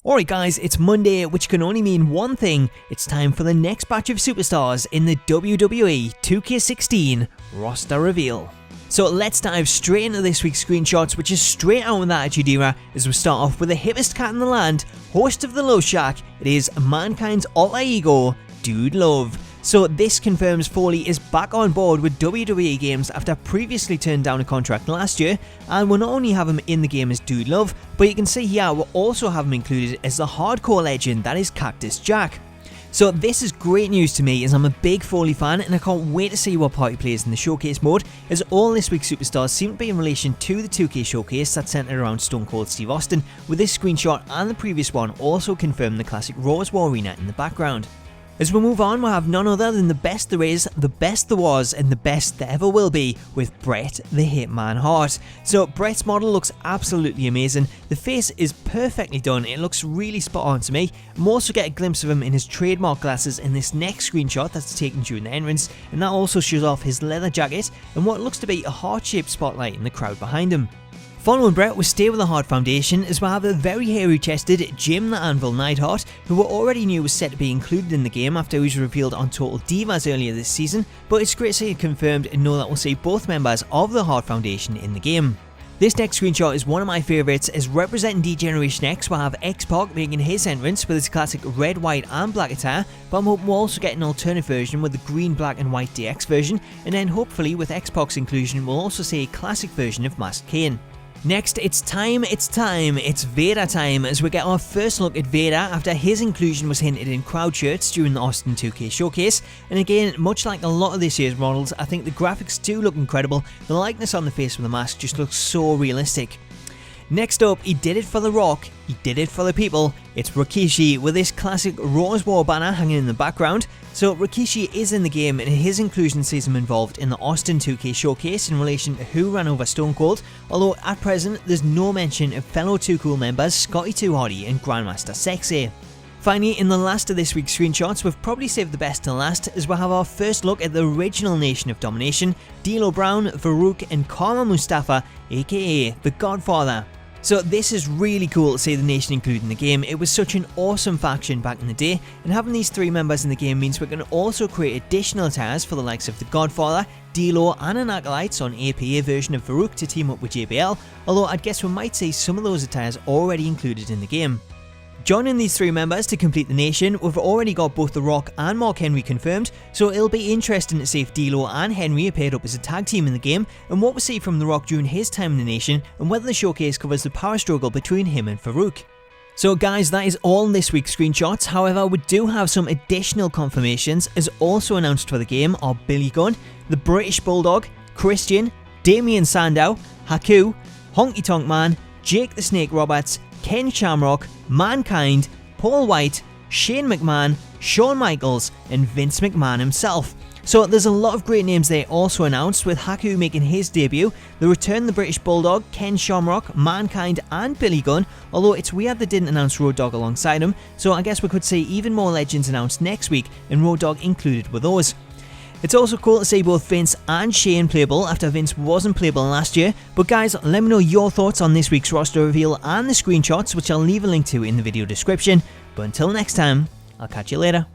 Alright guys, it's Monday, which can only mean one thing. It's time for the next batch of superstars in the WWE 2K16 roster reveal. So let's dive straight into this week's screenshots, which is straight out of the Attitude Era, as we start off with the hippest cat in the land, host of the Love Shack. It is Mankind's alter ego, Dude Love. So this confirms Foley is back on board with WWE games after previously turned down a contract last year, and we'll not only have him in the game as Dude Love, but you can see here we'll also have him included as the hardcore legend that is Cactus Jack. So this is great news to me, as I'm a big Foley fan and I can't wait to see what part he plays in the showcase mode, as all this week's superstars seem to be in relation to the 2K showcase that's centered around Stone Cold Steve Austin, with this screenshot and the previous one also confirm the classic Raws War Arena in the background. As we move on, we'll have none other than the best there is, the best there was, and the best there ever will be, with Bret the Hitman Hart. So Bret's model looks absolutely amazing, the face is perfectly done, it looks really spot on to me. We also get a glimpse of him in his trademark glasses in this next screenshot that's taken during the entrance, and that also shows off his leather jacket and what looks to be a heart-shaped spotlight in the crowd behind him. Following Bret, we stay with the Hart Foundation, as we have the very hairy-chested Jim the Anvil Neidhart, who we already knew was set to be included in the game after he was revealed on Total Divas earlier this season, but it's great to see it confirmed and know that we'll see both members of the Hart Foundation in the game. This next screenshot is one of my favourites, as representing D-Generation X we'll have X-Pac making his entrance with his classic red, white and black attire, but I'm hoping we'll also get an alternate version with the green, black and white DX version, and then hopefully with X-Pac's inclusion we'll also see a classic version of Masked Kane. Next, it's Vader time, as we get our first look at Vader after his inclusion was hinted in crowd shirts during the Austin 2K showcase, and again, much like a lot of this year's models, I think the graphics do look incredible, the likeness on the face with the mask just looks so realistic. Next up, he did it for The Rock, he did it for the people, it's Rikishi with this classic Raws War banner hanging in the background. So Rikishi is in the game, and his inclusion sees him involved in the Austin 2K showcase in relation to who ran over Stone Cold, although at present there's no mention of fellow Too Cool members Scotty 2 Hotty and Grandmaster Sexy. Finally, in the last of this week's screenshots, we've probably saved the best to last, as we'll have our first look at the original Nation of Domination, D'Lo Brown, Farouk and Kama Mustafa, aka The Godfather. So this is really cool to see the Nation included in the game. It was such an awesome faction back in the day, and having these three members in the game means we can also create additional attires for the likes of The Godfather, D'Lo and an Acolytes on APA version of Farouk to team up with JBL, although I'd guess we might see some of those attires already included in the game. Joining these three members to complete the Nation, we've already got both The Rock and Mark Henry confirmed, so it'll be interesting to see if D'Lo and Henry are paired up as a tag team in the game, and what we see from The Rock during his time in the Nation, and whether the showcase covers the power struggle between him and Farouk. So guys, that is all in this week's screenshots. However, we do have some additional confirmations, as also announced for the game are Billy Gunn, the British Bulldog, Christian, Damien Sandow, Haku, Honky Tonk Man, Jake the Snake Roberts, Ken Shamrock, Mankind, Paul White, Shane McMahon, Shawn Michaels and Vince McMahon himself. So there's a lot of great names they also announced, with Haku making his debut, the return the British Bulldog, Ken Shamrock, Mankind and Billy Gunn, although it's weird they didn't announce Road Dogg alongside him, so I guess we could see even more legends announced next week and Road Dogg included with those. It's also cool to see both Vince and Shane playable after Vince wasn't playable last year, but guys, let me know your thoughts on this week's roster reveal and the screenshots, which I'll leave a link to in the video description. But until next time, I'll catch you later.